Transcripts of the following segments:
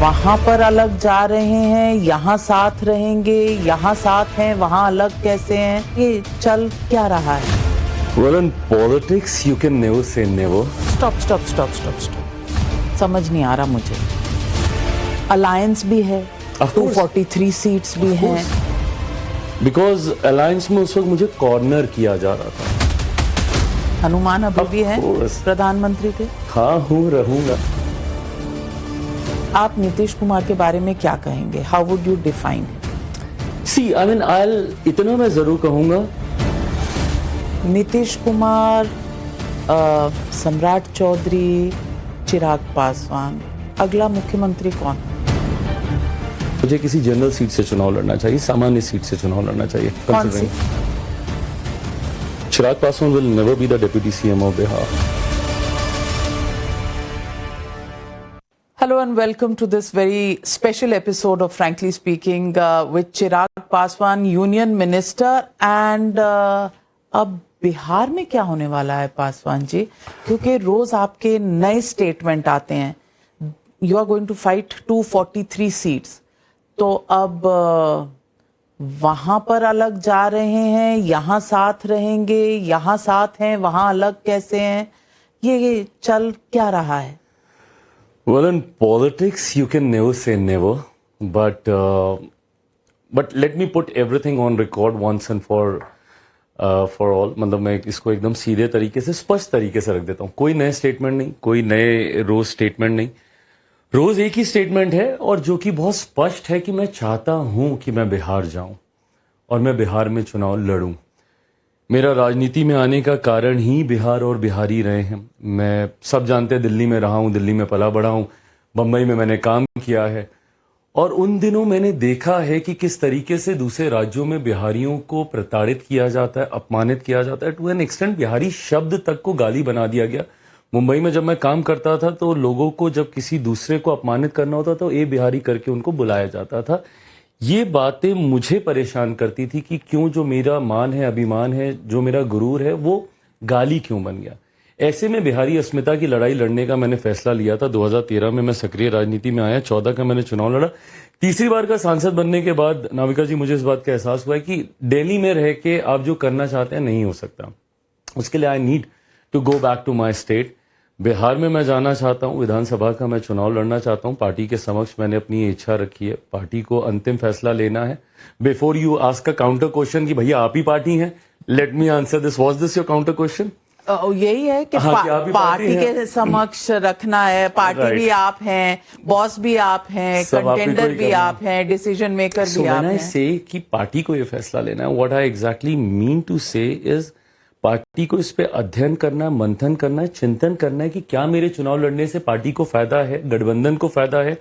वहां पर अलग जा रहे हैं, यहाँ साथ रहेंगे, यहाँ साथ हैं, वहां अलग कैसे हैं, ये चल क्या रहा है? Well, in politics, you can never say never. Stop. समझ नहीं आ रहा मुझे। अलायंस भी है, 243 सीट्स भी हैं। Because अलायंस में उस वक्त मुझे कॉर्नर किया जा रहा था। हनुमान अभी भी है course. प्रधानमंत्री के। हाँ हूँ, रहूंगा। आप नीतीश कुमार के बारे में क्या कहेंगे? How would you define? See, I mean, इतना मैं जरूर कहूंगा। नीतीश कुमार, सम्राट चौधरी, चिराग पासवान, अगला मुख्यमंत्री कौन? मुझे किसी जनरल सीट से चुनाव लड़ना चाहिए, सामान्य सीट से चुनाव लड़ना चाहिए। कौन सी? Chirag Paswan will never be the deputy CM of Bihar. Hello and welcome to this very special episode of Frankly Speaking with Chirag Paswan, Union Minister, and अब बिहार में क्या होने वाला है पासवान जी? क्योंकि रोज आपके नए स्टेटमेंट आते हैं। You are going to fight 243 seats, तो अब वहां पर अलग जा रहे हैं, यहाँ साथ रहेंगे, यहाँ साथ हैं, वहां अलग कैसे हैं, ये चल क्या रहा है? Well, in politics, you can never say never, but let me put everything on record once and for all. मतलब मैं इसको एकदम सीधे तरीके से, स्पष्ट तरीके से रख देता हूँ। कोई नए स्टेटमेंट नहीं, कोई नए रोज स्टेटमेंट नहीं। रोज एक ही स्टेटमेंट है, और जो कि बहुत स्पष्ट है कि मैं चाहता हूं कि मैं बिहार जाऊं और मैं बिहार में चुनाव लड़ूं। मेरा राजनीति में आने का कारण ही बिहार और बिहारी रहे हैं। मैं सब जानते हैं, दिल्ली में रहा हूं, दिल्ली में पला बढ़ा हूं, बम्बई में मैंने काम किया है, और उन दिनों मैंने देखा है कि किस तरीके से दूसरे राज्यों में बिहारियों को प्रताड़ित किया जाता है, अपमानित किया जाता है। टू एन एक्सटेंट बिहारी शब्द तक को गाली बना दिया गया। मुंबई में जब मैं काम करता था तो लोगों को जब किसी दूसरे को अपमानित करना होता तो ए बिहारी करके उनको बुलाया जाता था। ये बातें मुझे परेशान करती थी कि क्यों जो मेरा मान है, अभिमान है, जो मेरा गुरूर है, वो गाली क्यों बन गया। ऐसे में बिहारी अस्मिता की लड़ाई लड़ने का मैंने फैसला लिया था। 2013 में मैं सक्रिय राजनीति में आया, 14 का मैंने चुनाव लड़ा। तीसरी बार का सांसद बनने के बाद नाविका जी, मुझे इस बात का एहसास हुआ है कि दिल्ली में रह के आप जो करना चाहते हैं नहीं हो सकता। उसके लिए I need to go back to my state. Bihar में मैं जाना चाहता हूं, विधानसभा का मैं चुनाव लड़ना चाहता हूं। पार्टी के समक्ष मैंने अपनी इच्छा रखी है। पार्टी को अंतिम फैसला लेना है। Before you ask a counter question कि भैया आप ही पार्टी हैं, let me answer this. Was this your counter question? यही है कि पार्टी के समक्ष रखना है। पार्टी भी आप हैं, बॉस भी आप हैं, कंटेंडर भी आप हैं, डिसीजन मेकर भी आप हैं। से कि पार्टी को ये फैसला लेना है, what I exactly mean to say is party को इस पे अध्ययन करना, मंथन करना, चिंतन करना है कि क्या मेरे चुनाव लड़ने से पार्टी को फायदा है, गठबंधन को फायदा है।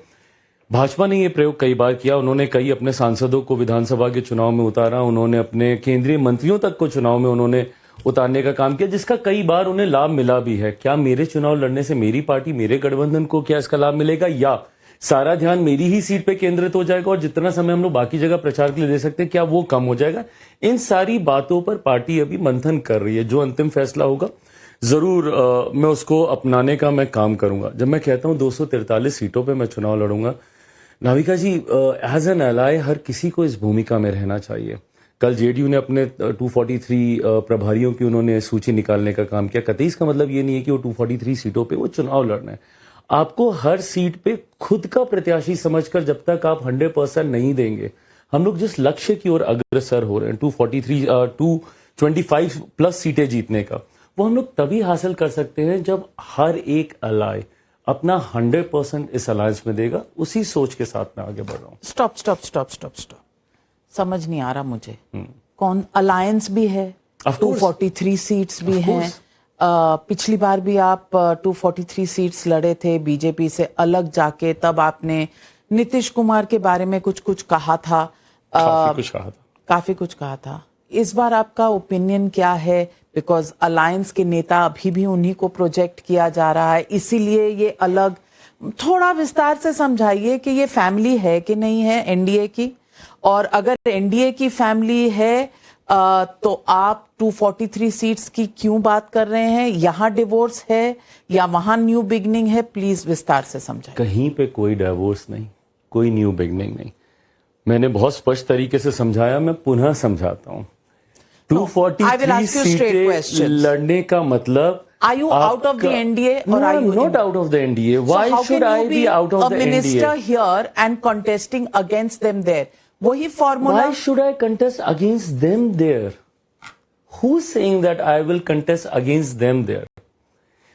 भाजपा ने ये प्रयोग कई बार किया। उन्होंने कई अपने सांसदों को विधानसभा के चुनाव में उतारा, उन्होंने अपने केंद्रीय मंत्रियों तक को चुनाव में उन्होंने उतारने का काम किया, जिसका कई बार उन्हें लाभ मिला भी है। क्या मेरे चुनाव लड़ने से मेरी पार्टी, मेरे गठबंधन को क्या इसका लाभ मिलेगा, या सारा ध्यान मेरी ही सीट पे केंद्रित हो जाएगा और जितना समय हम लोग बाकी जगह प्रचार के लिए दे सकते हैं क्या वो कम हो जाएगा? इन सारी बातों पर पार्टी अभी मंथन कर रही है। जो अंतिम फैसला होगा जरूर मैं उसको अपनाने का मैं काम करूंगा। जब मैं कहता हूं 243 सीटों पे मैं चुनाव लड़ूंगा, नाविका जी, एज एन एलाय हर किसी को इस भूमिका में रहना चाहिए। कल जेडीयू ने अपने 243 प्रभारियों की उन्होंने सूची निकालने का काम किया। कतई इसका मतलब ये नहीं है कि वो 243 सीटों पे वो चुनाव लड़ना है। आपको हर सीट पे खुद का प्रत्याशी समझकर जब तक आप 100% नहीं देंगे, हम लोग जिस लक्ष्य की ओर अग्रसर हो रहे हैं 225 प्लस सीटें जीतने का, वो हम लोग तभी हासिल कर सकते हैं जब हर एक अलाय अपना 100% इस अलायंस में देगा। उसी सोच के साथ मैं आगे बढ़ रहा हूँ। स्टॉप। समझ नहीं आ रहा मुझे। कौन अलायंस भी है, 243 सीट्स भी हैं। पिछली बार भी आप 243 सीट्स लड़े थे बीजेपी से अलग जाके, तब आपने नीतीश कुमार के बारे में कुछ कहा था। काफी कुछ कहा था। इस बार आपका ओपिनियन क्या है? बिकॉज अलायंस के नेता अभी भी उन्हीं को प्रोजेक्ट किया जा रहा है, इसीलिए ये अलग। थोड़ा विस्तार से समझाइए कि ये फैमिली है कि नहीं है एनडीए की, और अगर एनडीए की फैमिली है तो आप 243 सीट्स की क्यों बात कर रहे हैं? यहाँ डिवोर्स है या वहां न्यू बिगनिंग है? प्लीज विस्तार से समझाइए। कहीं पे कोई डिवोर्स नहीं, कोई न्यू बिगनिंग नहीं। मैंने बहुत स्पष्ट तरीके से समझाया, मैं पुनः समझाता हूँ। 243 सीटें लड़ने का मतलब, Are you out of the NDA or no, are you I'm not out of the NDA. Why should I be out of the NDA? A minister here and contesting against them there. वही formula. Why should I contest against them there? Who's saying that I will contest against them there?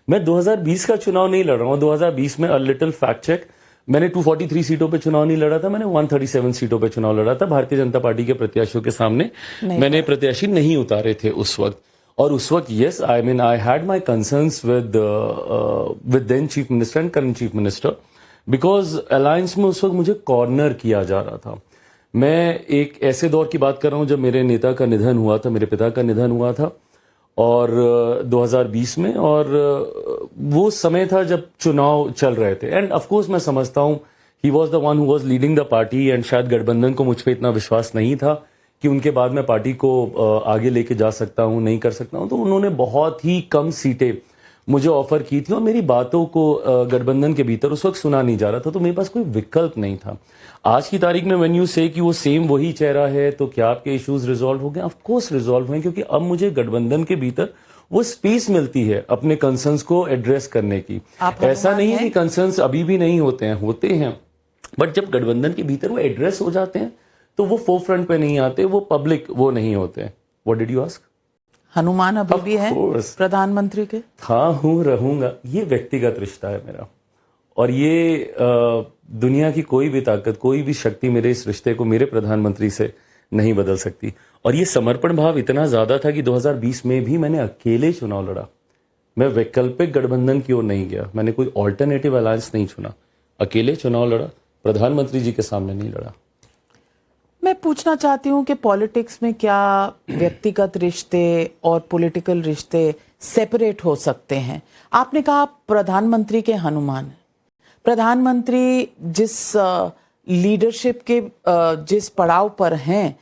मैं 2020 का चुनाव नहीं लड़ रहा हूँ। 2020 में a little fact check, मैंने 243 सीटों पे चुनाव नहीं लड़ा था, मैंने 137 सीटों पे चुनाव लड़ा था। भारतीय जनता पार्टी के प्रत्याशियों के सामने मैंने प्रत्याशी नहीं उतारे थे उस वक्त। और उस वक्त yes, I mean I had my concerns with then chief minister and current chief minister, because alliance में उस वक्त मुझे कॉर्नर किया जा रहा था। मैं एक ऐसे दौर की बात कर रहा हूं जब मेरे नेता का निधन हुआ था, मेरे पिता का निधन हुआ था, और 2020 में, और वो समय था जब चुनाव चल रहे थे। एंड ऑफ कोर्स मैं समझता हूं he was the one who was leading the party, and शायद गठबंधन को मुझ पर इतना विश्वास नहीं था कि उनके बाद मैं पार्टी को आगे लेके जा सकता हूं, नहीं कर सकता हूं। तो उन्होंने बहुत ही कम सीटें मुझे ऑफर की थी, और मेरी बातों को गठबंधन के भीतर उस वक्त सुना नहीं जा रहा था, तो मेरे पास कोई विकल्प नहीं था। आज की तारीख में व्हेन यू से कि वो सेम वही चेहरा है, तो क्या आपके इश्यूज रिजॉल्व हो गए? ऑफ कोर्स रिजॉल्व हुए, क्योंकि अब मुझे गठबंधन के भीतर वो स्पेस मिलती है अपने कंसर्न्स को एड्रेस करने की। ऐसा नहीं है कि कंसर्न्स अभी भी नहीं होते हैं, होते हैं, बट जब गठबंधन के भीतर वो एड्रेस हो जाते हैं तो वो फोरफ्रंट पे नहीं आते, वो पब्लिक वो नहीं होते। What did you ask? Hanuman अभी भी है प्रधानमंत्री के? हाँ, हूं, रहूंगा। ये व्यक्तिगत रिश्ता है मेरा, और ये दुनिया की कोई भी ताकत, कोई भी शक्ति मेरे इस रिश्ते को मेरे प्रधानमंत्री से नहीं बदल सकती। और ये समर्पण भाव इतना ज्यादा था कि 2020 में भी मैंने अकेले चुनाव लड़ा। मैं वैकल्पिक गठबंधन की ओर नहीं गया, मैंने कोई ऑल्टरनेटिव अलायंस नहीं चुना, अकेले चुनाव लड़ा, प्रधानमंत्री जी के सामने नहीं लड़ा। मैं पूछना चाहती हूं कि पॉलिटिक्स में क्या व्यक्तिगत रिश्ते और पॉलिटिकल रिश्ते सेपरेट हो सकते हैं? आपने कहा प्रधानमंत्री के हनुमान हैं। प्रधानमंत्री जिस लीडरशिप के जिस पड़ाव पर हैं,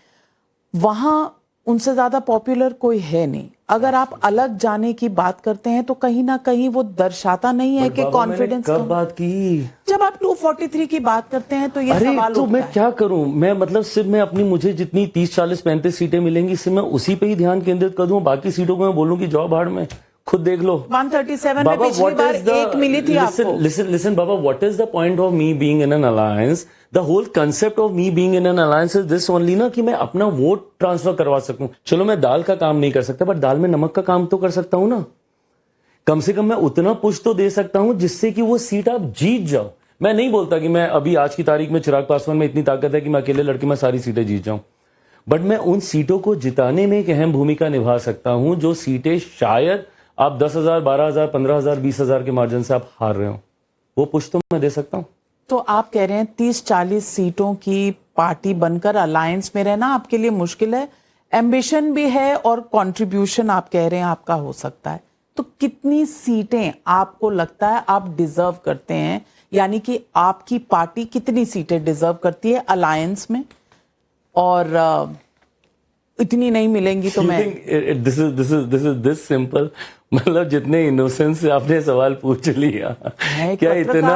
वहां उनसे ज्यादा पॉपुलर कोई है नहीं। अगर आप अलग जाने की बात करते हैं तो कहीं ना कहीं वो दर्शाता नहीं है कि कॉन्फिडेंस। कब बात की? जब आप 243 की बात करते हैं तो ये सवाल तो उठता मैं है। क्या करूं? मैं मतलब सिर्फ मैं अपनी, मुझे जितनी 30, 40, 35 सीटें मिलेंगी सिर्फ मैं उसी पे ही ध्यान केंद्रित कर दूं, बाकी सीटों को मैं बोलूं कि जाओ भाड़ में, खुद देख लो। 137 में पिछली बार एक मिली थी आपको। Listen, Baba, what is the point of me being in an alliance? The whole concept of me being in an alliance is this only ना, कि मैं अपना वोट ट्रांसफर करवा सकूं। चलो मैं दाल का काम नहीं कर सकता, बट दाल में नमक का काम तो कर सकता हूं ना। कम से कम मैं उतना पुश तो दे सकता हूं जिससे कि वो सीट आप जीत जाओ। मैं नहीं बोलता कि मैं अभी आज की तारीख में चिराग पासवान में इतनी ताकत है कि मैं अकेले लड़के में सारी सीटें जीत जाऊं, बट मैं उन सीटों को जिताने में एक अहम भूमिका निभा सकता हूं जो सीटें शायद आप 10,000, 12,000, 15,000, 20,000 के मार्जिन से आप हार रहे हो, वो पुश तो मैं दे सकता हूं। तो आप कह रहे हैं 30-40 सीटों की पार्टी बनकर अलायंस में रहना आपके लिए मुश्किल है। एम्बिशन भी है और कंट्रीब्यूशन आप कह रहे हैं आपका हो सकता है। तो कितनी सीटें आपको लगता है आप डिजर्व करते हैं, यानी कि आपकी पार्टी कितनी सीटें डिजर्व करती है अलायंस में? और इतनी नहीं मिलेंगी तो मैं दिस इज दिस सिंपल। मतलब जितने इनोसेंस से आपने सवाल पूछ लिया, क्या इतना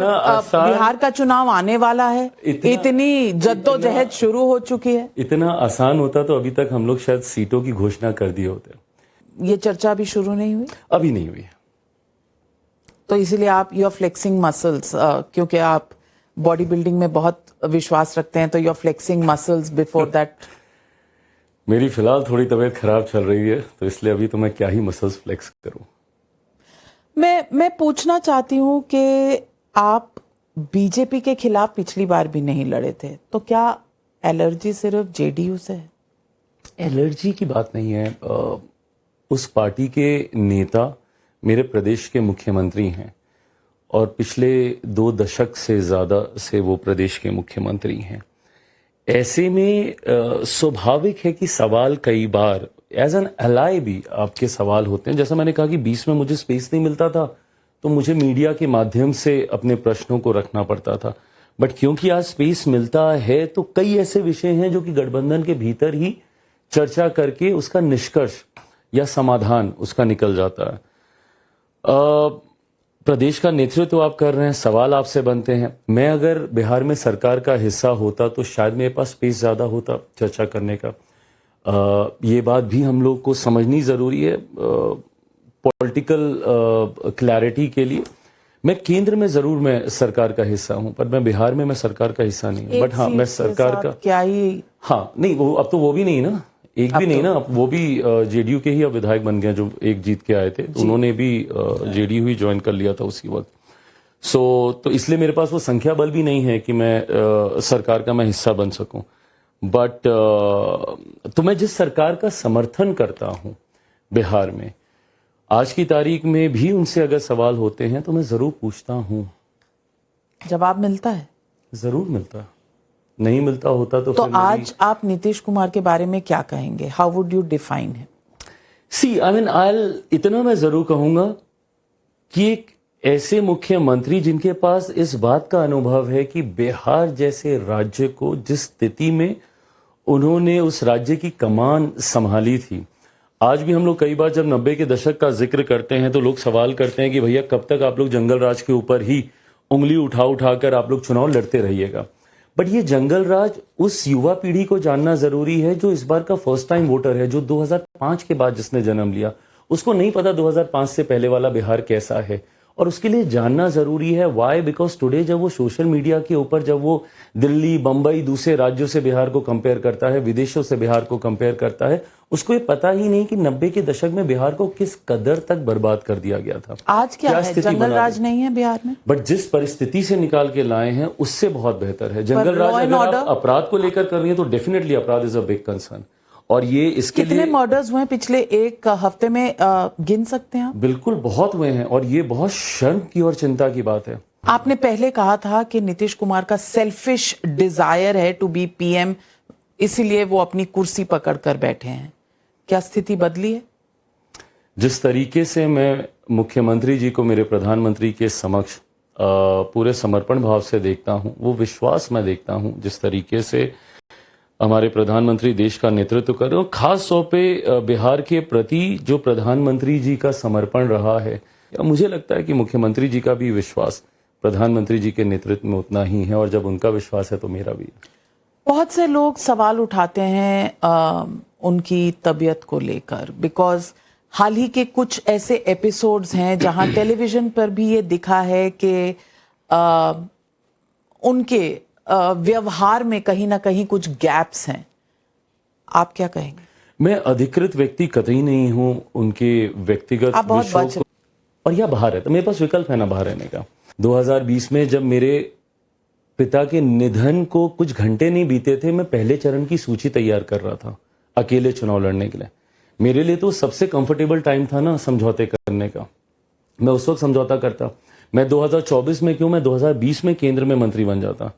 आसान? बिहार का चुनाव आने वाला है, इतनी जद्दोजहद शुरू हो चुकी है। इतना आसान होता तो अभी तक हम लोग शायद सीटों की घोषणा कर दिए होते। ये चर्चा अभी शुरू नहीं हुई? अभी नहीं हुई। तो इसीलिए आप यू आर फ्लेक्सिंग मसल्स, क्योंकि आप बॉडी बिल्डिंग में बहुत विश्वास रखते हैं, तो you are flexing muscles before that. मेरी फिलहाल थोड़ी तबीयत खराब चल रही है, तो इसलिए अभी तो मैं क्या ही मसल्स फ्लेक्स करूं। मैं पूछना चाहती हूं कि आप बीजेपी के खिलाफ पिछली बार भी नहीं लड़े थे, तो क्या एलर्जी सिर्फ जेडीयू से है? एलर्जी की बात नहीं है। उस पार्टी के नेता मेरे प्रदेश के मुख्यमंत्री हैं, और पिछले 2 दशक से ज्यादा से वो प्रदेश के मुख्यमंत्री हैं। ऐसे में स्वाभाविक है कि सवाल कई बार एज एन एलाई भी आपके सवाल होते हैं। जैसा मैंने कहा कि 20 में मुझे स्पेस नहीं मिलता था, तो मुझे मीडिया के माध्यम से अपने प्रश्नों को रखना पड़ता था, बट क्योंकि आज स्पेस मिलता है तो कई ऐसे विषय हैं जो कि गठबंधन के भीतर ही चर्चा करके उसका निष्कर्ष या समाधान उसका निकल जाता है। प्रदेश का नेतृत्व आप कर रहे हैं, सवाल आपसे बनते हैं। मैं अगर बिहार में सरकार का हिस्सा होता तो शायद मेरे पास स्पेस ज़्यादा होता चर्चा करने का। ये बात भी हम लोग को समझनी ज़रूरी है पॉलिटिकल क्लैरिटी के लिए। मैं केंद्र में ज़रूर मैं सरकार का हिस्सा हूं, पर मैं बिहार में मैं सरकार का हिस्सा नहीं हूं। बट हाँ, मैं सरकार का क्या ही, हाँ नहीं, वो अब तो वो भी नहीं ना, एक भी नहीं ना, अब वो भी जेडीयू के ही अब विधायक बन गए जो एक जीत के आए थे, तो उन्होंने भी जेडीयू ही ज्वाइन कर लिया था उसी वक्त। तो इसलिए मेरे पास वो संख्या बल भी नहीं है कि मैं सरकार का मैं हिस्सा बन सकूं। बट तो मैं जिस सरकार का समर्थन करता हूं बिहार में, आज की तारीख में भी उनसे अगर सवाल होते हैं तो मैं जरूर पूछता हूं। जवाब मिलता है? जरूर मिलता है। नहीं मिलता होता तो फिर आज आप नीतीश कुमार के बारे में क्या कहेंगे? How would you define him? See I mean इतना मैं जरूर कहूंगा कि एक ऐसे मुख्यमंत्री जिनके पास इस बात का अनुभव है कि बिहार जैसे राज्य को जिस स्थिति में उन्होंने उस राज्य की कमान संभाली थी। आज भी हम लोग कई बार जब 90 के दशक का जिक्र करते हैं तो लोग सवाल करते हैं कि भैया कब तक आप लोग जंगल राज के ऊपर ही उंगली उठाकर आप लोग चुनाव लड़ते रहिएगा। बट ये जंगल राज उस युवा पीढ़ी को जानना जरूरी है जो इस बार का फर्स्ट टाइम वोटर है, जो 2005 के बाद जिसने जन्म लिया। उसको नहीं पता 2005 से पहले वाला बिहार कैसा है, और उसके लिए जानना जरूरी है। व्हाई? बिकॉज टुडे जब वो सोशल मीडिया के ऊपर जब वो दिल्ली, बंबई, दूसरे राज्यों से बिहार को कंपेयर करता है, विदेशों से बिहार को कंपेयर करता है, उसको ये पता ही नहीं कि 90 के दशक में बिहार को किस कदर तक बर्बाद कर दिया गया था। आज क्या है? जंगल राज नहीं है बिहार में, बट जिस परिस्थिति से निकाल के लाए हैं उससे बहुत बेहतर है। जंगल राज अगर आप अपराध को लेकर कर रही है तो डेफिनेटली अपराध इज अ बिग कंसर्न। और ये इसके कितने मर्डर्स हुए पिछले एक हफ्ते में गिन सकते हैं आप? बिल्कुल बहुत हुए हैं, और ये बहुत शर्म की और चिंता की बात है। आपने पहले कहा था कि नीतीश कुमार का सेल्फिश डिजायर है टू बी पीएम, इसीलिए वो अपनी कुर्सी पकड़ कर बैठे हैं। क्या स्थिति बदली है? जिस तरीके से मैं मुख्यमंत्री जी को मेरे प्रधानमंत्री के समक्ष पूरे समर्पण भाव से देखता हूं, वो विश्वास मैं देखता हूं जिस तरीके से हमारे प्रधानमंत्री देश का नेतृत्व कर रहे हैं, खास तौर पे बिहार के प्रति जो प्रधानमंत्री जी का समर्पण रहा है, मुझे लगता है कि मुख्यमंत्री जी का भी विश्वास प्रधानमंत्री जी के नेतृत्व में उतना ही है, और जब उनका विश्वास है तो मेरा भी है। बहुत से लोग सवाल उठाते हैं उनकी तबीयत को लेकर, बिकॉज हाल ही के कुछ ऐसे एपिसोड्स हैं जहां टेलीविजन पर भी ये दिखा है कि उनके व्यवहार में कहीं ना कहीं कुछ गैप्स हैं। आप क्या कहेंगे? मैं अधिकृत व्यक्ति कतई नहीं हूं उनके व्यक्तिगत विषयों को, और यह बाहर है तो मेरे पास विकल्प है ना बाहर रहने का। 2020 में जब मेरे पिता के निधन को कुछ घंटे नहीं बीते थे, मैं पहले चरण की सूची तैयार कर रहा था अकेले चुनाव लड़ने के लिए। मेरे लिए तो सबसे कंफर्टेबल टाइम था ना समझौते करने का। मैं उस वक्त समझौता करता। मैं 2024 में क्यों, मैं 2020 में केंद्र में मंत्री बन जाता।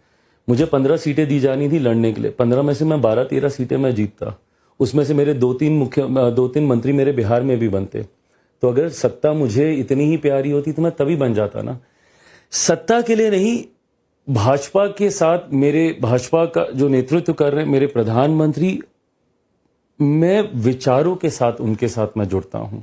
मुझे 15 सीटें दी जानी थी लड़ने के लिए, 15 में से मैं 12-13 सीटें मैं जीतता। उसमें से मेरे 2-3 मंत्री मेरे बिहार में भी बनते। तो अगर सत्ता मुझे इतनी ही प्यारी होती तो मैं तभी बन जाता ना। सत्ता के लिए नहीं, भाजपा के साथ मेरे भाजपा का जो नेतृत्व कर रहे हैं मेरे प्रधानमंत्री, मैं विचारों के साथ उनके साथ मैं जुड़ता हूं।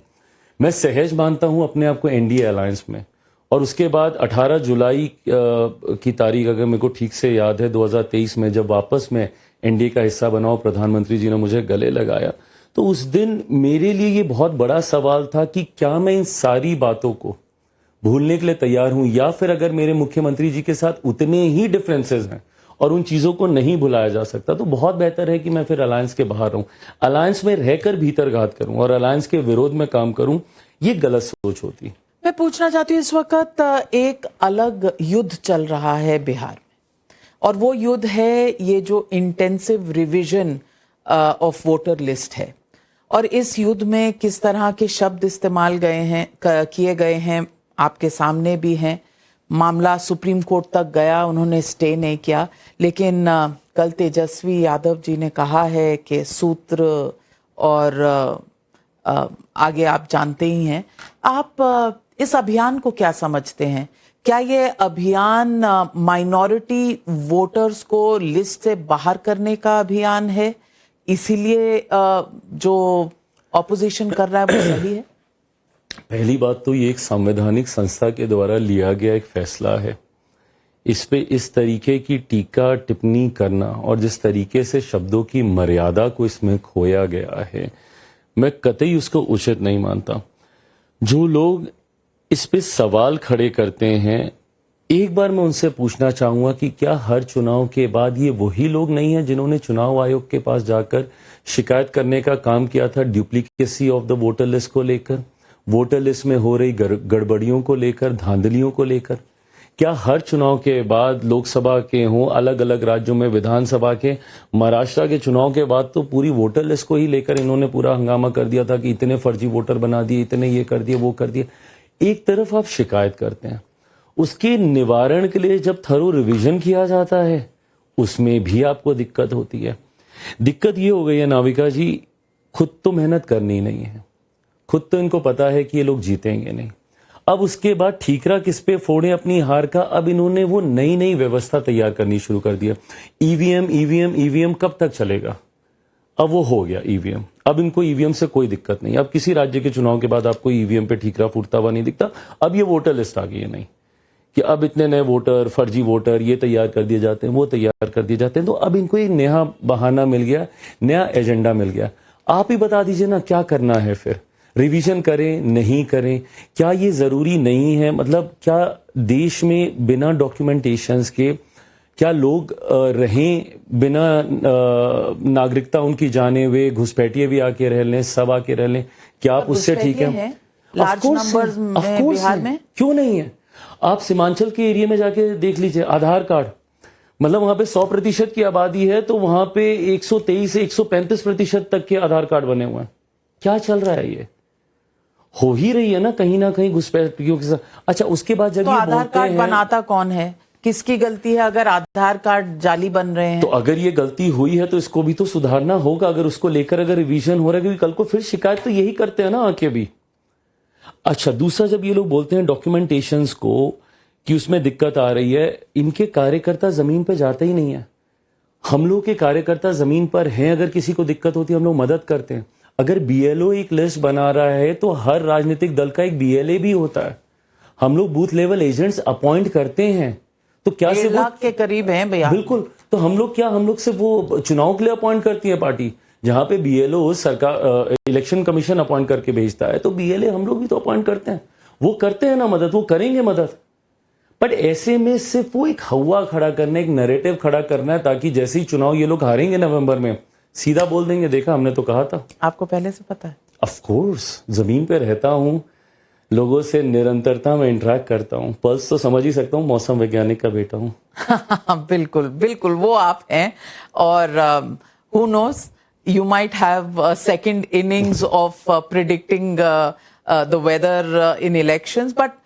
मैं सहज मानता हूं अपने आप को एनडीए अलायंस में। और उसके बाद 18 जुलाई की तारीख अगर मेरे को ठीक से याद है 2023 में जब वापस मैं एनडीए का हिस्सा बना और प्रधानमंत्री जी ने मुझे गले लगाया, तो उस दिन मेरे लिए ये बहुत बड़ा सवाल था कि क्या मैं इन सारी बातों को भूलने के लिए तैयार हूं, या फिर अगर मेरे मुख्यमंत्री जी के साथ उतने ही डिफरेंसेस हैं और उन चीजों को नहीं भुलाया जा सकता, तो बहुत बेहतर है कि मैं फिर अलायंस के बाहर रहूं। अलायंस में रहकर भीतरघात करूं और अलायंस के विरोध में काम करूं, ये गलत सोच होती। मैं पूछना चाहती हूँ, इस वक्त एक अलग युद्ध चल रहा है बिहार में, और वो युद्ध है ये जो intensive revision of voter list है। और इस युद्ध में किस तरह के शब्द इस्तेमाल किए गए हैं आपके सामने भी हैं। मामला सुप्रीम कोर्ट तक गया, उन्होंने स्टे नहीं किया, लेकिन कल तेजस्वी यादव जी ने कहा है कि सूत्र और आगे आप जानते ही हैं। आप इस अभियान को क्या समझते हैं? क्या ये अभियान माइनॉरिटी वोटर्स को लिस्ट से बाहर करने का अभियान है, इसीलिए जो ऑपोजिशन कर रहा है वो सही है? पहली बात तो ये एक संवैधानिक संस्था के द्वारा लिया गया एक फैसला है। इस पे इस तरीके की टीका टिप्पणी करना और जिस तरीके से शब्दों की मर्यादा को इसमें खोया गया है, मैं कतई उसको उचित नहीं मानता। जो लोग इस पे सवाल खड़े करते हैं, एक बार मैं उनसे पूछना चाहूंगा कि क्या हर चुनाव के बाद ये वही लोग नहीं हैं जिन्होंने चुनाव आयोग के पास जाकर शिकायत करने का काम किया था duplicacy of the voter list को लेकर, वोटर लिस्ट में हो रही गड़बड़ियों को लेकर, धांधलियों को लेकर? क्या हर चुनाव के बाद, लोकसभा के हों, अलग अलग राज्यों में विधानसभा के, महाराष्ट्र के चुनाव के बाद तो पूरी वोटर लिस्ट को ही लेकर इन्होंने पूरा हंगामा कर दिया था कि इतने फर्जी वोटर बना दिए, इतने ये कर दिए, वो कर दिए। एक तरफ आप शिकायत करते हैं, उसके निवारण के लिए जब थरो रिवीजन किया जाता है उसमें भी आपको दिक्कत होती है। दिक्कत ये हो गई है नाविका जी, खुद तो मेहनत करनी नहीं है, खुद तो इनको पता है कि ये लोग जीतेंगे नहीं। अब उसके बाद ठीकरा किस पे फोड़े अपनी हार का? अब इन्होंने वो नई नई व्यवस्था तैयार करनी शुरू कर दिया। ईवीएम कब तक चलेगा? अब वो हो गया ईवीएम। अब इनको ईवीएम से कोई दिक्कत नहीं। अब किसी राज्य के चुनाव के बाद आपको ईवीएम पे ठीकरा फूटता हुआ नहीं दिखता। अब ये वोटर लिस्ट आ गई है नहीं कि अब इतने नए वोटर, फर्जी वोटर ये तैयार कर दिए जाते हैं, वो तैयार कर दिए जाते हैं। तो अब इनको एक नया बहाना मिल गया, नया एजेंडा मिल गया। आप ही बता दीजिए ना क्या करना है फिर? रिवीजन करें, नहीं करें? क्या ये जरूरी नहीं है? मतलब क्या देश में बिना डॉक्यूमेंटेशंस के क्या लोग रहें, बिना नागरिकता उनकी जाने हुए, घुसपैठिए भी आके रह लें, सब आके रह लें? क्या आप उससे ठीक है? लार्ज नंबर्स में बिहार में क्यों नहीं है? आप सीमांचल के एरिया में जाके देख लीजिए, आधार कार्ड, मतलब वहां पे 100% की आबादी है तो वहां पे 123 से 135% तक के आधार कार्ड बने हुए हैं। क्या चल रहा है? ये हो ही रही है ना कहीं घुसपैठियों के साथ। अच्छा, उसके बाद जब तो आधार कार्ड बनाता कौन है? किसकी गलती है अगर आधार कार्ड जाली बन रहे हैं? तो अगर ये गलती हुई है तो इसको भी तो सुधारना होगा। अगर उसको लेकर अगर रिवीजन हो रहा है, क्योंकि कल को फिर शिकायत तो यही करते हैं ना आके भी। अच्छा, दूसरा, जब ये लोग बोलते हैं डॉक्यूमेंटेशंस को कि उसमें दिक्कत आ रही है, इनके कार्यकर्ता जमीन पर जाते ही नहीं है। हम लोग के कार्यकर्ता जमीन पर हैं, अगर किसी को दिक्कत होती है हम लोग मदद करते हैं। अगर बीएलओ एक लिस्ट बना रहा है तो हर राजनीतिक दल का एक बीएलए भी होता है। हम लोग बूथ लेवल एजेंट्स अपॉइंट करते हैं। तो क्या 1.5 लाख के करीब हैं भैया? बिल्कुल। तो हम लोग सिर्फ वो चुनाव के लिए अपॉइंट करती है पार्टी, जहां पे बीएलओ सरकार इलेक्शन कमीशन अपॉइंट करके भेजता है, तो बीएलए हम लोग भी तो अपॉइंट करते हैं। वो करते हैं ना मदद, वो करेंगे मदद। बट ऐसे में सिर्फ वो एक हवा खड़ा करना, एक नैरेटिव खड़ा करना है, ताकि जैसे ही चुनाव ये लोग हारेंगे नवंबर में, सीधा बोल देंगे देखा हमने तो कहा था। आपको पहले से पता है? ऑफ कोर्स, जमीन पे रहता हूं, लोगों से निरंतरता में इंटरेक्ट करता हूं, पल्स तो समझ ही सकता हूं, मौसम वैज्ञानिक का बेटा हूं। बिल्कुल बिल्कुल, वो आप हैं। और who knows, you might have a second innings of predicting the weather in elections. But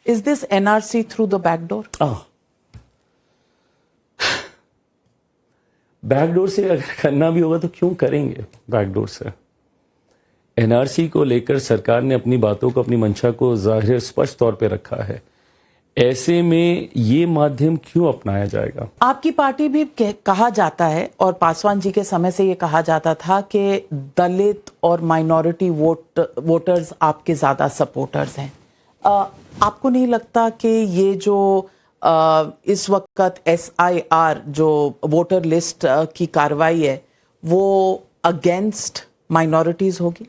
is this NRC through the back door? Backdoor से अगर करना भी होगा तो क्यों करेंगे बैकडोर से? एनआरसी को लेकर सरकार ने अपनी बातों को, अपनी मंशा को जाहिर स्पष्ट तौर पे रखा है। ऐसे में ये माध्यम क्यों अपनाया जाएगा? आपकी पार्टी भी कहा जाता है, और पासवान जी के समय से ये कहा जाता था कि दलित और माइनॉरिटी वोटर्स आपके ज्यादा सपोर्टर्स हैं। आपको नहीं लगता कि ये जो इस वक्त SIR जो वोटर लिस्ट की कार्रवाई है वो अगेंस्ट माइनॉरिटीज होगी?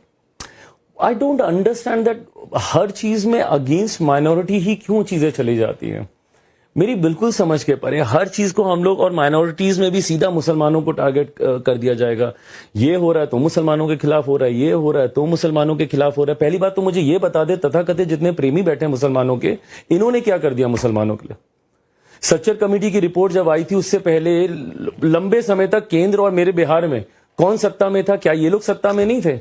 आई डोंट अंडरस्टैंड दैट हर चीज में अगेंस्ट माइनॉरिटी ही क्यों चीजें चली जाती हैं। मेरी बिल्कुल समझ के परे, हर चीज को हम लोग, और माइनॉरिटीज में भी सीधा मुसलमानों को टारगेट कर दिया जाएगा। ये हो रहा है तो मुसलमानों के खिलाफ हो रहा है, ये हो रहा है तो मुसलमानों के खिलाफ हो रहा है। पहली बात तो मुझे ये बता दे, तथाकथित जितने प्रेमी बैठे हैं मुसलमानों के, इन्होंने क्या कर दिया मुसलमानों के लिए? सच्चर कमेटी की रिपोर्ट जब आई थी उससे पहले लंबे समय तक केंद्र और मेरे बिहार में कौन सत्ता में था? क्या ये लोग सत्ता में नहीं थे?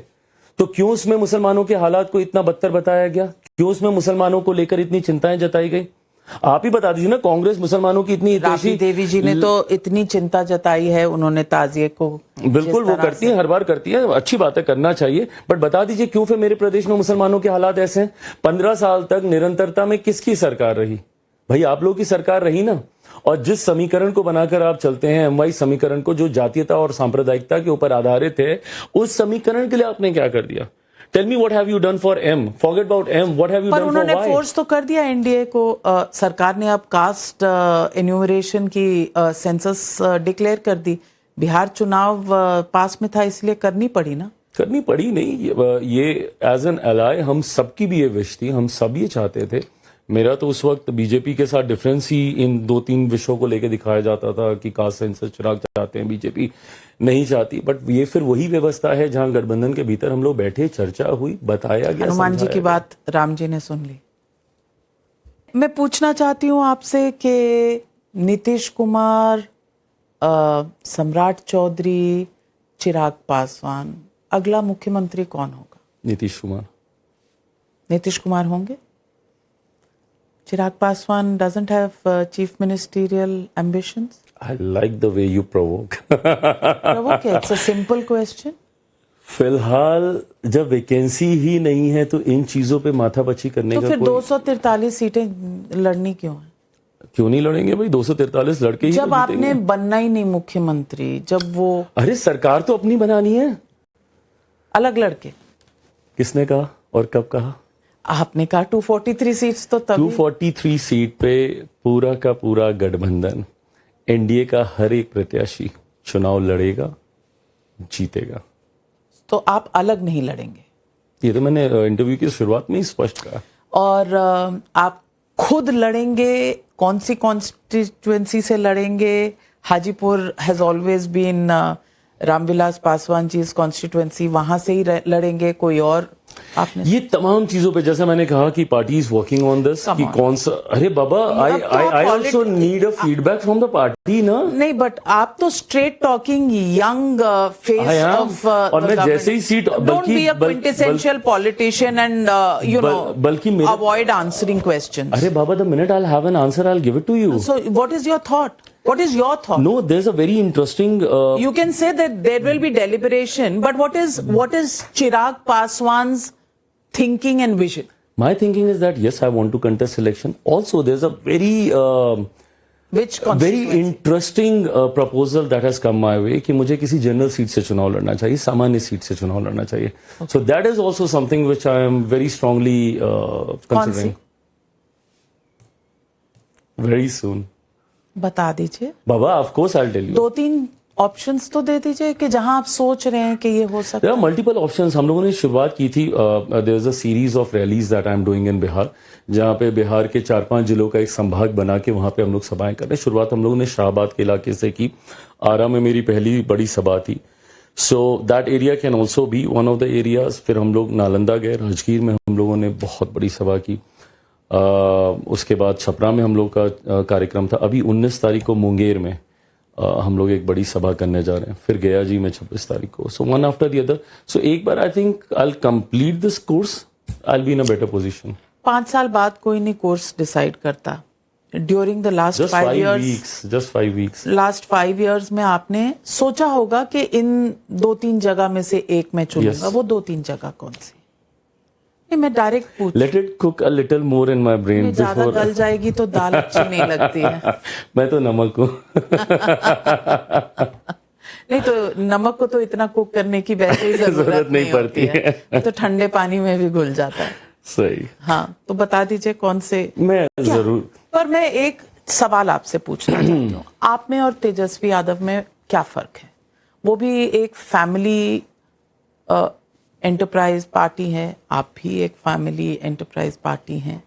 तो क्यों उसमें मुसलमानों के हालात को इतना बदतर बताया गया? क्यों उसमें मुसलमानों को लेकर इतनी चिंताएं जताई गई? आप ही बता दीजिए ना। कांग्रेस मुसलमानों की इतनी, राबड़ी देवी जी ने तो इतनी चिंता जताई है, उन्होंने ताजिए को, बिल्कुल वो करती है, हर बार करती है, अच्छी बात है, करना चाहिए। बट बता दीजिए क्यों फिर मेरे प्रदेश में मुसलमानों के हालात ऐसे हैं? 15 साल तक निरंतरता में किसकी सरकार रही? भाई आप लोग की सरकार रही ना। और जिस समीकरण को बनाकर आप चलते हैं, एमवाई समीकरण को, जो जातीयता और सांप्रदायिकता के ऊपर आधारित है, उस समीकरण के लिए आपने क्या कर दिया? Tell me what have you done for M? Forget about M, what have you पर डन फॉर उन्होंने वाई? फोर्स तो कर दिया एनडीए को। सरकार ने अब कास्ट एन्यूमरेशन की सेंसस डिक्लेयर कर दी। बिहार चुनाव पास में था, इसलिए करनी पड़ी ना। करनी पड़ी नहीं, ये एज एन एलाय हम सबकी भी ये विश थी, हम सब ये चाहते थे। मेरा तो उस वक्त बीजेपी के साथ डिफरेंस ही इन 2-3 विषयों को लेकर दिखाया जाता था कि कास्ट सेंसस चिराग चाहते हैं, बीजेपी नहीं चाहती। बट ये फिर वही व्यवस्था है जहां गठबंधन के भीतर हम लोग बैठे, चर्चा हुई, बताया गया, हनुमान जी की बात राम जी ने सुन ली। मैं पूछना चाहती हूँ आपसे कि नीतीश कुमार, सम्राट चौधरी, चिराग पासवान, अगला मुख्यमंत्री कौन होगा? नीतीश कुमार। नीतीश कुमार होंगे? Chirag Paswan doesn't have chief ministerial ambitions? I like the way you provoke. Provoke, it's a simple question. फिलहाल जब वैकेंसी ही नहीं है तो इन चीजों पे माथापच्ची करने तो का फिर कोई 243 सीटें लड़नी क्यों है? क्यों नहीं लड़ेंगे भाई? 243 लड़के ही जब तो आपने जीतेंगे। बनना ही नहीं मुख्यमंत्री, जब वो अरे सरकार तो अपनी बनानी है। अलग लड़के, किसने कहा और कब कहा? आपने कहा 243 सीट्स तो तभी 243 सीट पे पूरा का पूरा गठबंधन, एनडीए का हर एक प्रत्याशी चुनाव लड़ेगा, जीतेगा। तो आप अलग नहीं लड़ेंगे ये तो मैंने इंटरव्यू की शुरुआत में ही स्पष्ट कहा। और आप खुद लड़ेंगे? कौन सी कॉन्स्टिट्यूएंसी से लड़ेंगे? Hajipur has always been Ramvilas Paswan ji constituency, वहां से ही लड़ेंगे? कोई और आपने? ये तमाम चीजों पे जैसे मैंने कहा कि party is working on this कि कौन सा। अरे बाबा, I also need a feedback from the party ना। नहीं, बट आप तो straight talking young face of और मैं जैसे ही seat don't be a quintessential politician and you know बल्कि अवॉइड आंसरिंग क्वेश्चंस। अरे बाबा, the minute I will have an answer I will give it to you. So what is your thought? What is your thought? No, there's a very interesting You can say that there will be deliberation, but what is Chirag Paswan's thinking and vision? my thinking is that yes, I want to contest election. Also, there's a very Which very constituency? interesting proposal that has come my way कि मुझे किसी general seat से चुनाव लड़ना चाहिए, सामान्य seat से चुनाव लड़ना चाहिए. So that is also something which I am very strongly considering. Very soon. बता दीजिए. बाबा, of course I'll tell you. 2-3 options तो दे दीजिए कि जहां आप सोच रहे हैं कि ये हो सकता There है. are multiple options. हम लोगों ने शुरुआत की थी. There is a series of rallies that I am doing in Bihar, जहाँ पे बिहार के 4-5 जिलों का एक संभाग बना के वहां पे हम लोग सभाएं कर रहे हैं. शुरुआत हम लोगों ने शाहबाद के इलाके से की. आरा में मेरी पहली बड़ी सभा थी. So that area can also be one of the areas. फिर हम लोग नालंदा गए, राजगीर में हम लोगों ने बहुत बड़ी सभा की. उसके बाद छपरा में हम लोग का कार्यक्रम था. अभी 19 तारीख को मुंगेर में हम लोग एक बड़ी सभा करने जा रहे हैं. फिर गया जी में 26 तारीख को. So one after the other. So एक बार I think I will complete this course. I will be in a better position. 5 साल बाद कोई नहीं कोर्स डिसाइड करता. During the last Just 5 5 years, weeks. Just 5 weeks. Last 5 years में आपने सोचा होगा कि इन 2-3 जगह में से एक मैं चुनूंगा. Yes. वो 2-3 जगह कौन सी? नहीं, मैं डायरेक्ट पूछ. Let it cook a little more in my brain ज्यादा before. गल जाएगी तो दाल अच्छी नहीं लगती है. मैं तो नमक हूँ. नहीं तो नमक को तो इतना कुक करने की वैसे ही जरूरत नहीं पड़ती होती है. तो ठंडे पानी में भी घुल जाता है. सही. हाँ, तो बता दीजिए कौन से. मैं जरूर. पर मैं एक सवाल आपसे पूछना चाहती हूँ. आप में और तेजस्वी यादव में क्या फर्क है? वो भी एक फैमिली एंटरप्राइज पार्टी है, आप भी एक फैमिली एंटरप्राइज पार्टी हैं.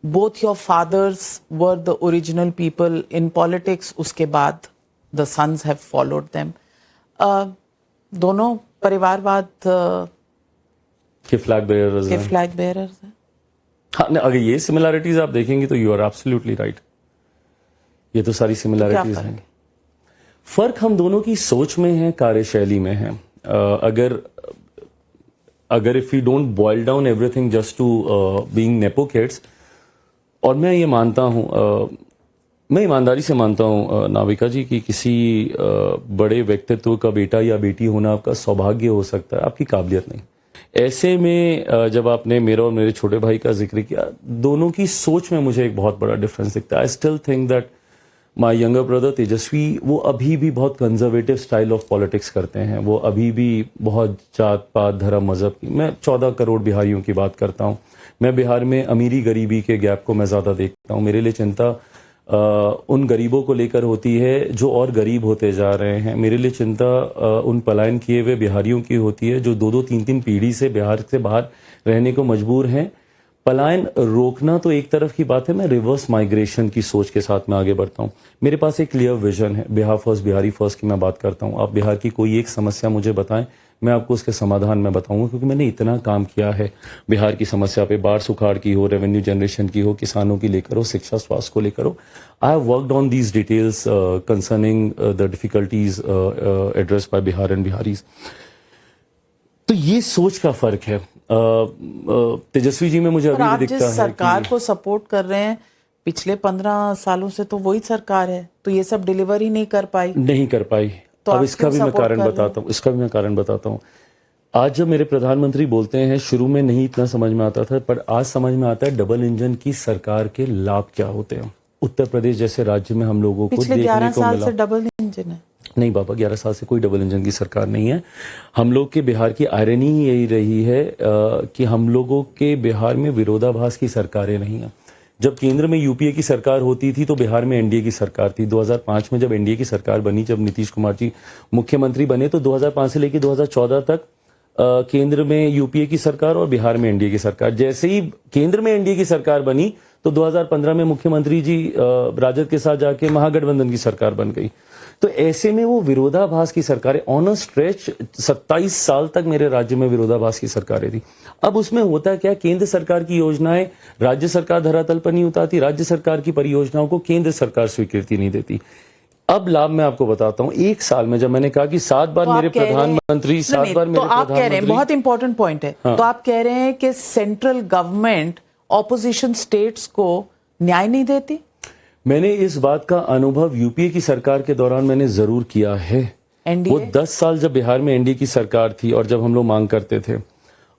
Both your fathers were the original people in politics. उसके बाद the sons have followed them. दोनों परिवारवाद कि फ्लैग बेयरर्स के हैं. फ्लैग बेयरर्स हैं. हाँ, अगर ये सिमिलैरिटीज आप देखेंगे तो यू आर एब्सोल्युटली राइट. ये तो सारी सिमिलैरिटीज फर्क हैं. फर्क हम दोनों की सोच में है, कार्यशैली में है. अगर if you don't boil down everything just to being nepo kids. और मैं ये मानता हूँ, मैं ईमानदारी से मानता हूँ नाविका जी कि किसी बड़े व्यक्तित्व का बेटा या बेटी होना आपका सौभाग्य हो सकता है, आपकी काबिलियत नहीं. ऐसे में जब आपने मेरा और मेरे छोटे भाई का जिक्र किया, दोनों की सोच में मुझे एक बहुत बड़ा डिफरेंस दिखता है. I still think that my younger brother Tejashwi, वो अभी भी बहुत कंजर्वेटिव स्टाइल ऑफ पॉलिटिक्स करते हैं. वो अभी भी बहुत जात पात धर्म मजहब की, मैं 14 करोड़ बिहारियों की बात करता हूँ. मैं बिहार में अमीरी गरीबी के गैप को मैं ज़्यादा देखता हूँ. मेरे लिए चिंता उन गरीबों को लेकर होती है जो और गरीब होते जा रहे हैं. मेरे लिए चिंता उन पलायन किए हुए बिहारियों की होती है जो 2-2, 3-3 पीढ़ी से बिहार से बाहर रहने को मजबूर हैं. पलायन रोकना तो एक तरफ की बात है, मैं रिवर्स माइग्रेशन की सोच के साथ में आगे बढ़ता हूँ. मेरे पास एक क्लियर विजन है. बिहार फर्स्ट, बिहारी फर्स्ट की मैं बात करता हूँ. आप बिहार की कोई एक समस्या मुझे बताएं, मैं आपको उसके समाधान में बताऊंगा, क्योंकि मैंने इतना काम किया है बिहार की समस्या पे. बाढ़ सुखाड़ की हो, रेवेन्यू जनरेशन की हो, किसानों की लेकर हो, शिक्षा स्वास्थ्य को लेकर हो. I have worked on these details concerning the difficulties addressed by Bihar and Bihari's. तो ये सोच का फर्क है. तेजस्वी जी में मुझे अभी भी दिखता है सरकार को सपोर्ट कर रहे हैं पिछले 15 सालों से, तो वही सरकार है, तो ये सब डिलीवर ही नहीं कर पाई. तो अब इसका भी मैं कारण बताता हूँ. आज जब मेरे प्रधानमंत्री बोलते हैं, शुरू में नहीं इतना समझ में आता था, पर आज समझ में आता है डबल इंजन की सरकार के लाभ क्या होते हैं. उत्तर प्रदेश जैसे राज्य में हम लोगों को पिछले 11 साल से डबल इंजन है. नहीं बाबा, 11 साल से कोई डबल इंजन की सरकार नहीं है. हम लोग के बिहार की आयरनी ही यही रही है कि हम लोगों के बिहार में विरोधाभास की सरकारें नहीं हैं. जब केंद्र में यूपीए की सरकार होती थी तो बिहार में एनडीए की सरकार थी. 2005 में जब एनडीए की सरकार बनी, जब नीतीश कुमार जी मुख्यमंत्री बने, तो 2005 से लेकर 2014 तक केंद्र में यूपीए की सरकार और बिहार में एनडीए की सरकार. जैसे ही केंद्र में एनडीए की सरकार बनी तो 2015 में मुख्यमंत्री जी राजद के साथ जाके महागठबंधन की सरकार बन गई. तो ऐसे में वो विरोधाभास की सरकारें ऑन अ स्ट्रेच 27 साल तक मेरे राज्य में विरोधाभास की सरकारें थी. अब उसमें होता क्या, केंद्र सरकार की योजनाएं राज्य सरकार धरातल पर नहीं उतारती, राज्य सरकार की परियोजनाओं को केंद्र सरकार स्वीकृति नहीं देती. अब लाभ मैं आपको बताता हूं. एक साल में जब मैंने कहा कि 7 बार मेरे प्रधानमंत्री, 7 बार मेरे तो आप कह रहे हैं, बहुत इंपॉर्टेंट पॉइंट है. तो आप कह रहे हैं कि सेंट्रल गवर्नमेंट ऑपोजिशन स्टेट्स को न्याय नहीं देती. मैंने इस बात का अनुभव यूपीए की सरकार के दौरान मैंने जरूर किया है. वो 10 साल जब बिहार में एनडीए की सरकार थी और जब हम लोग मांग करते थे,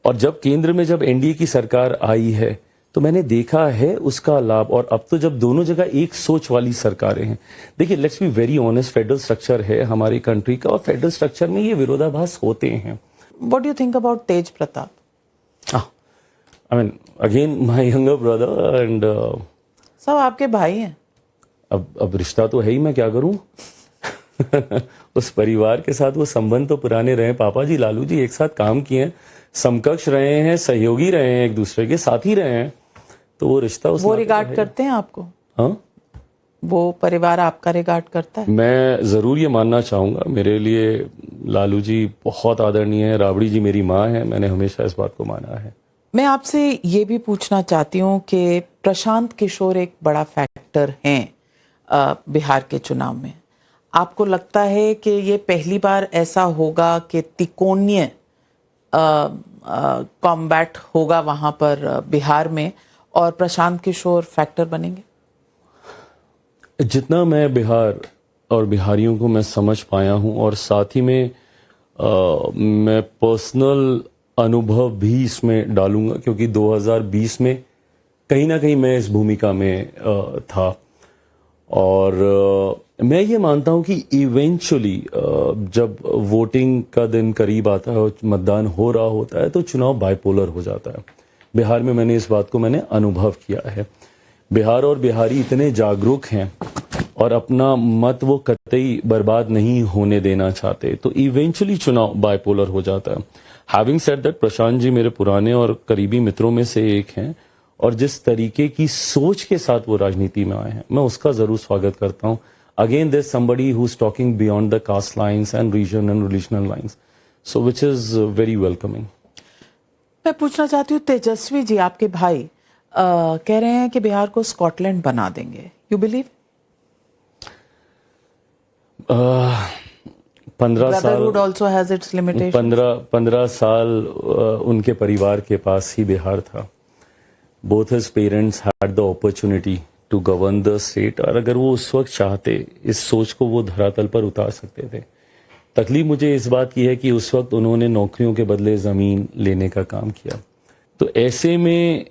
और जब केंद्र में जब एनडीए की सरकार आई है, तो मैंने देखा है उसका लाभ. और अब तो जब दोनों जगह एक सोच वाली सरकारें हैं. देखिए, let's be very honest, federal structure है हमारी कंट्री का, और फेडरल स्ट्रक्चर में ये विरोधाभास होते हैं. What do you think about Tej Pratap? I mean, again my younger brother and सब आपके भाई हैं. अब रिश्ता तो है ही, मैं क्या करूं. उस परिवार के साथ वो संबंध तो पुराने रहे. पापा जी, लालू जी एक साथ काम किए हैं, समकक्ष रहे हैं, सहयोगी रहे हैं, एक दूसरे के साथी रहे हैं. तो वो रिश्ता वो रिगार्ड करते हैं आपको? हाँ, वो परिवार आपका रिगार्ड करता है? मैं जरूर ये मानना चाहूंगा. मेरे लिए लालू जी बहुत आदरणीय है, राबड़ी जी मेरी माँ है. मैंने हमेशा इस बात को माना है. मैं आपसे ये भी पूछना चाहती हूँ कि प्रशांत किशोर एक बड़ा फैक्टर हैं बिहार के चुनाव में. आपको लगता है कि ये पहली बार ऐसा होगा कि त्रिकोणीय कॉम्बैट होगा वहां पर बिहार में, और प्रशांत किशोर फैक्टर बनेंगे? जितना मैं बिहार और बिहारियों को मैं समझ पाया हूं, और साथ ही में मैं पर्सनल अनुभव भी इसमें डालूंगा, क्योंकि 2020 में कहीं ना कहीं मैं इस भूमिका में था. और मैं ये मानता हूं कि इवेंचुअली जब वोटिंग का दिन करीब आता है और मतदान हो रहा होता है, तो चुनाव बाइपोलर हो जाता है. बिहार में मैंने इस बात को मैंने अनुभव किया है. बिहार और बिहारी इतने जागरूक हैं और अपना मत वो कतई बर्बाद नहीं होने देना चाहते, तो इवेंचुअली चुनाव बाइपोलर हो जाता है. Having said that, Prashant ji मेरे पुराने और करीबी मित्रों में से एक हैं, और जिस तरीके की सोच के साथ वो राजनीति में आए हैं, मैं उसका जरूर स्वागत करता हूं. Again there somebody who is talking beyond the caste lines and region and religional lines, so which is very welcoming. मैं पूछना चाहती हूँ, तेजस्वी जी आपके भाई कह रहे हैं कि बिहार को स्कॉटलैंड बना देंगे. You believe? 15 साल उनके परिवार के पास ही बिहार था. Both his parents had the opportunity to govern the state, और अगर वो उस वक्त चाहते, इस सोच को वो धरातल पर उतार सकते थे. तकलीफ मुझे इस बात की है कि उस वक्त उन्होंने नौकरियों के बदले ज़मीन लेने का काम किया। तो ऐसे में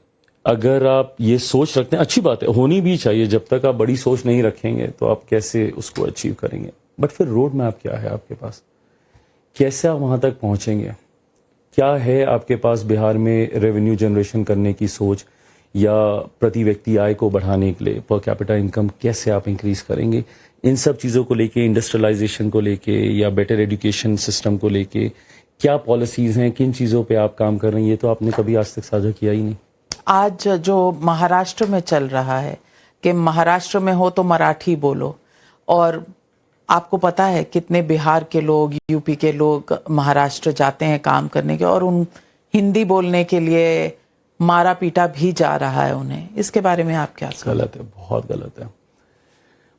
अगर आप ये सोच रखते हैं, अच्छी बात है, होनी भी चाहिए, जब तक आप बड़ी सोच नहीं रखेंगे तो आप कैसे उसको अचीव करेंगे। बट फिर रोड मैप क्या है आपके पास, कैसे आप वहाँ तक पहुँचेंगे? क्या है आपके पास बिहार में रेवेन्यू जनरेशन करने की सोच, या प्रति व्यक्ति आय को बढ़ाने के लिए पर कैपिटा इनकम कैसे आप इंक्रीज करेंगे? इन सब चीज़ों को लेके, इंडस्ट्रियलाइजेशन को लेके या बेटर एजुकेशन सिस्टम को लेके क्या पॉलिसीज़ हैं, किन चीज़ों पे आप काम कर रहे हैं, ये तो आपने कभी आज तक साझा किया ही नहीं। आज जो महाराष्ट्र में चल रहा है कि महाराष्ट्र में हो तो मराठी बोलो, और आपको पता है कितने बिहार के लोग, यूपी के लोग महाराष्ट्र जाते हैं काम करने के, और उन हिंदी बोलने के लिए मारा पीटा भी जा रहा है उन्हें। इसके बारे में आप क्या सोचते हैं? गलत है, बहुत गलत है।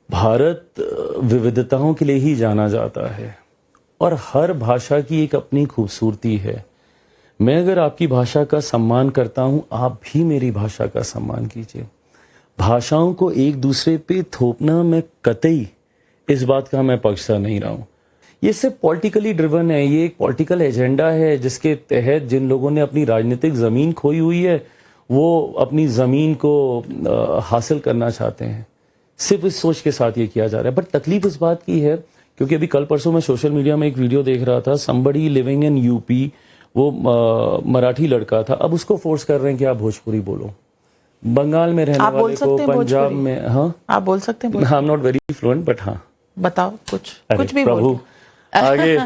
भारत विविधताओं के लिए ही जाना जाता है और हर भाषा की एक अपनी खूबसूरती है। मैं अगर आपकी भाषा का सम्मान करता हूं, आप भी मेरी भाषा का सम्मान कीजिए। भाषाओं को एक दूसरे पे थोपना, मैं कतई इस बात का मैं पक्षधर नहीं रहा हूं। ये सिर्फ पॉलिटिकली ड्रिवन है, ये एक पॉलिटिकल एजेंडा है जिसके तहत जिन लोगों ने अपनी राजनीतिक जमीन खोई हुई है वो अपनी जमीन को हासिल करना चाहते हैं। सिर्फ इस सोच के साथ ये किया जा रहा है। बट तकलीफ इस बात की है, क्योंकि अभी कल परसों मैं सोशल मीडिया में एक वीडियो देख रहा था, समबडी लिविंग इन यूपी, वो मराठी लड़का था, अब उसको फोर्स कर रहे हैं कि आप भोजपुरी बोलो। बंगाल में रहने वाले को, पंजाब में, हाँ आप बोल सकते हैं। I am not very fluent, but हाँ बताओ, कुछ भी प्रभु आगे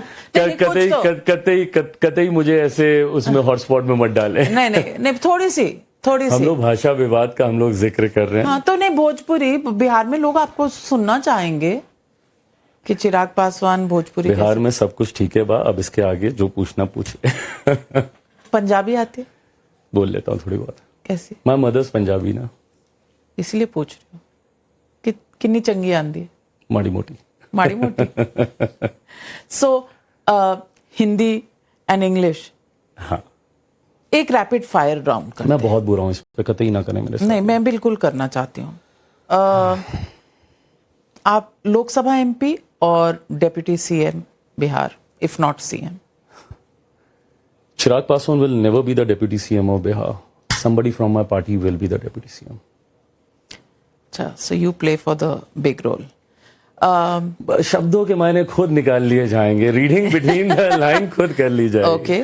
कतई मुझे ऐसे उसमें हॉटस्पॉट में मत डाले। नहीं, थोड़ी सी हम लोग भाषा विवाद का हम लोग जिक्र कर रहे हैं। हाँ, तो नहीं, भोजपुरी बिहार में लोग आपको सुनना चाहेंगे कि चिराग पासवान भोजपुरी। बिहार में सब कुछ ठीक है बा, अब इसके आगे जो पूछना पूछे। पंजाबी आती? बोल लेता हूँ थोड़ी बहुत। कैसी? माय मदर्स पंजाबी ना, इसलिए पूछ रही हूँ कि कितनी चंगी आंदी? माड़ी मोटी। माड़ी मोटी। सो हिंदी एंड इंग्लिश, हाँ, एक रैपिड फायर राउंड करते हैं। मैं बहुत बुरा हूँ इस पे, कतई ना करें मेरे साथ। नहीं, मैं बिल्कुल करना चाहती हूँ। आप लोकसभा एमपी और deputy CM Bihar, if not CM. Chirag Paswan will never be the deputy CM of Bihar. Somebody from my party will be the deputy CM. अच्छा, so you play for the big role. शब्दों के मायने खुद निकाल लिए जाएंगे, reading between the line खुद कर ली जाएगी। ओके,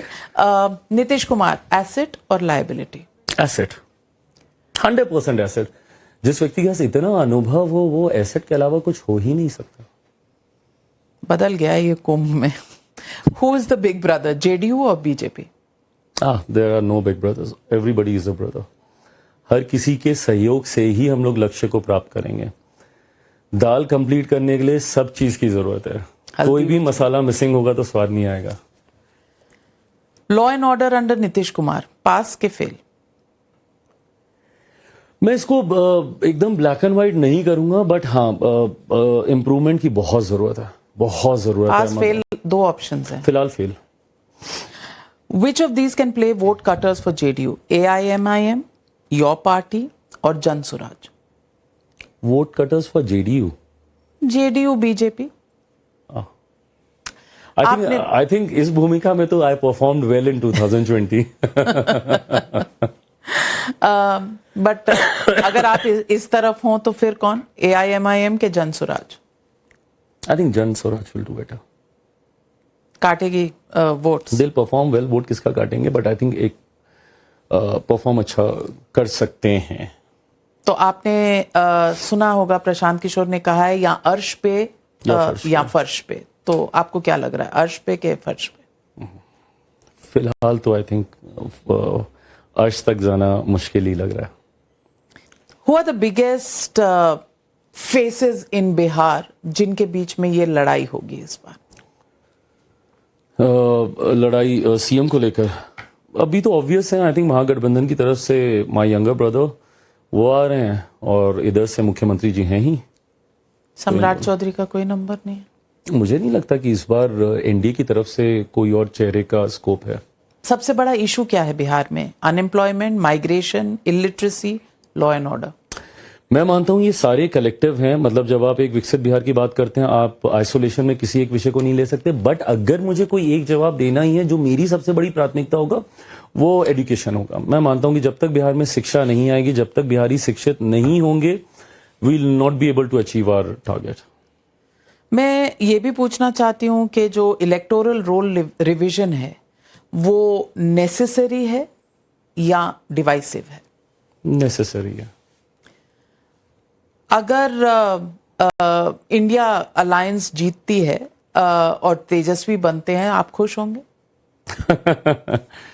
नीतीश कुमार, एसेट और लायबिलिटी? Asset, 100% asset. जिस व्यक्ति के पास इतना अनुभव हो, वो एसेट के अलावा कुछ हो ही नहीं सकता। बदल गया है ये कुंभ में। Who is the big brother, JDU or BJP? There are no big brothers. Everybody is a brother. हर किसी के सहयोग से ही हम लोग लक्ष्य को प्राप्त करेंगे। दाल कंप्लीट करने के लिए सब चीज की जरूरत है। कोई भी मसाला मिसिंग होगा तो स्वाद नहीं आएगा। Law and order under Nitish Kumar, pass के फेल? मैं इसको एकदम ब्लैक एंड व्हाइट नहीं करूंगा, बट हाँ, इम्प्रूवमेंट की बहुत जरूरत है, बहुत जरूरत है। पास फेल दो ऑप्शंस हैं। फिलहाल fail. Which of these can play vote cutters for JDU? AIMIM, your party और Jan Suraaj? Vote cutters for JDU? JDU, BJP? I think इस भूमिका में तो I performed well in 2020। But अगर आप इस तरफ हों तो फिर कौन? AIMIM के Jan Suraaj? I think Jan Swaraj will do better. काटेगी votes? They'll perform well, vote किसका काटेंगे, बट आई थिंक एक परफॉर्म अच्छा कर सकते हैं। तो आपने सुना होगा प्रशांत किशोर ने कहा है या अर्श पे या फर्श पे, तो आपको क्या लग रहा है, अर्श पे के फर्श पे? फिलहाल तो आई थिंक अर्श तक जाना मुश्किल ही लग रहा है। Who are the biggest faces in Bihar जिनके बीच में ये लड़ाई होगी इस बार? लड़ाई सीएम को लेकर अभी तो ऑब्वियस है। आई थिंक महागठबंधन की तरफ से माय यंगर ब्रदर वो आ रहे हैं, और इधर से मुख्यमंत्री जी हैं ही। सम्राट चौधरी का कोई नंबर नहीं है? मुझे नहीं लगता कि इस बार एनडीए की तरफ से कोई और चेहरे का स्कोप है। सबसे बड़ा इशू क्या है बिहार में? Unemployment, migration, illiteracy, law and order? मैं मानता हूं ये सारे कलेक्टिव हैं। मतलब जब आप एक विकसित बिहार की बात करते हैं, आप आइसोलेशन में किसी एक विषय को नहीं ले सकते। बट अगर मुझे कोई एक जवाब देना ही है, जो मेरी सबसे बड़ी प्राथमिकता होगा वो एजुकेशन होगा। मैं मानता हूं कि जब तक बिहार में शिक्षा नहीं आएगी, जब तक बिहारी शिक्षित नहीं होंगे, we will not be able to achieve our target. मैं ये भी पूछना चाहती हूँ कि जो इलेक्टोरल रोल रिवीजन है वो नेसेसरी है या डिवाइसिव है? नेसेसरी है। अगर इंडिया अलायंस जीतती है और तेजस्वी बनते हैं, आप खुश होंगे?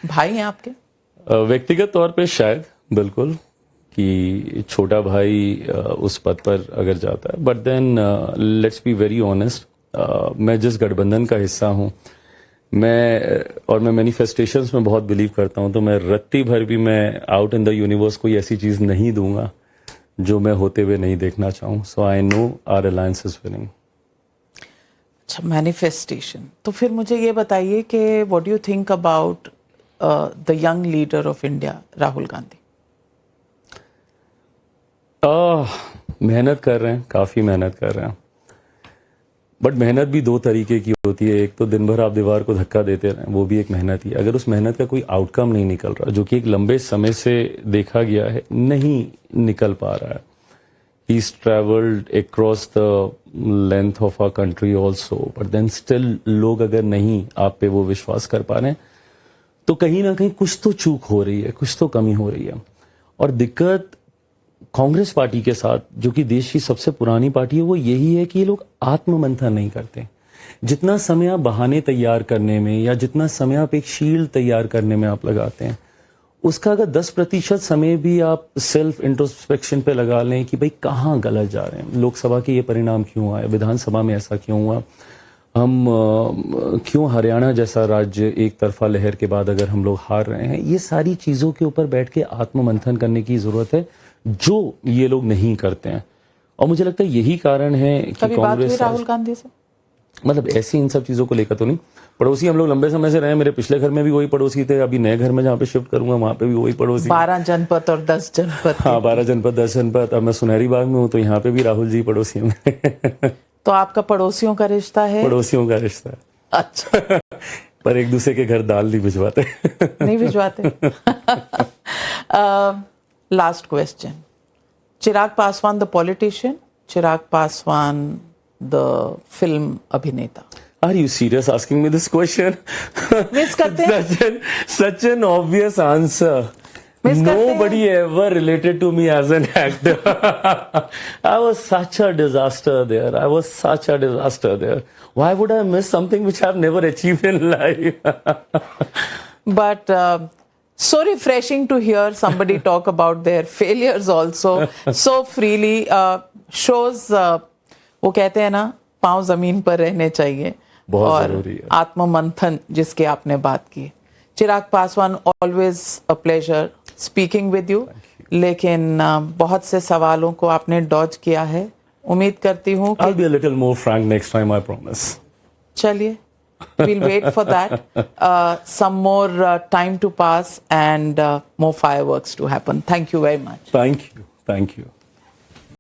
भाई हैं आपके? व्यक्तिगत तौर पे शायद, बिल्कुल, कि छोटा भाई उस पद पर अगर जाता है। But then let's be very honest, मैं जिस गठबंधन का हिस्सा हूं, मैं मैनिफेस्टेशंस में बहुत बिलीव करता हूं, तो मैं रत्ती भर भी मैं आउट इन द यूनिवर्स कोई ऐसी चीज नहीं दूंगा जो मैं होते हुए नहीं देखना चाहूं। So I know our alliance is winning. अच्छा, मैनिफेस्टेशन। तो फिर मुझे ये बताइए कि what do you think about the young leader of India, Rahul Gandhi? मेहनत कर रहे हैं, काफी मेहनत कर रहे हैं। बट मेहनत भी दो तरीके की होती है। एक तो दिन भर आप दीवार को धक्का देते रहें, वो भी एक मेहनत ही है। अगर उस मेहनत का कोई आउटकम नहीं निकल रहा, जो कि एक लंबे समय से देखा गया है, नहीं निकल पा रहा है। He's traveled across the length of our country also, but then still लोग अगर नहीं आप पे वो विश्वास कर पा रहे हैं, तो कहीं ना कहीं कुछ तो चूक हो रही है, कुछ तो कमी हो रही है। और दिक्कत कांग्रेस पार्टी के साथ, जो कि देश की सबसे पुरानी पार्टी है, वो यही है कि ये लोग आत्ममंथन नहीं करते। जितना समय आप बहाने तैयार करने में या जितना समय आप एक शील्ड तैयार करने में आप लगाते हैं, उसका अगर 10% समय भी आप सेल्फ इंट्रोस्पेक्शन पे लगा लें कि भाई कहाँ गलत जा रहे हैं, लोकसभा के ये परिणाम क्यों आए, विधानसभा में ऐसा क्यों हुआ, हम क्यों हरियाणा जैसा राज्य एक तरफा लहर के बाद अगर हम लोग हार रहे हैं, ये सारी चीजों के ऊपर बैठ के आत्ममंथन करने की जरूरत है, जो ये लोग नहीं करते हैं। और मुझे लगता है यही कारण है कि कांग्रेस, राहुल गांधी से मतलब ऐसी इन सब चीजों को लेकर तो नहीं। पड़ोसी हम लोग लंबे समय से रहे, मेरे पिछले घर में भी वही पड़ोसी थे, अभी नए घर में जहाँ पे शिफ्ट करूंगा वहां पे भी वही पड़ोसी। 12 जनपद और 10 जनपद। हाँ, 12 जनपद 10 जनपद। अब मैं सुनहरी बाग में हूँ, तो यहाँ पे भी राहुल जी पड़ोसी में। तो आपका पड़ोसियों का रिश्ता है? पड़ोसियों का रिश्ता है। अच्छा। पर एक दूसरे के घर दाल नहीं भिजवाते। नहीं भिजवाते। Last question, Chirag Paswan the politician, Chirag Paswan the film अभिनेता? Are you serious asking me this question? Miss करते हैं? Such an obvious answer. Nobody ever related to me as an actor. I was such a disaster there. I was such a disaster there. Why would I miss something which I've never achieved in life? But so refreshing to hear somebody talk about their failures also so freely. Shows वो कहते हैं ना, पांव जमीन पर रहने चाहिए, बहुत और जरूरी है। आत्ममंथन जिसके आपने बात की। Chirag Paswan, always a pleasure speaking with you. लेकिन बहुत से सवालों को आपने डॉज किया है। उम्मीद करती हूँ I'll be a little more frank next time, I promise. चलिए, we'll wait for that. Some more time to pass and more fireworks to happen. Thank you very much. Thank you. Thank you.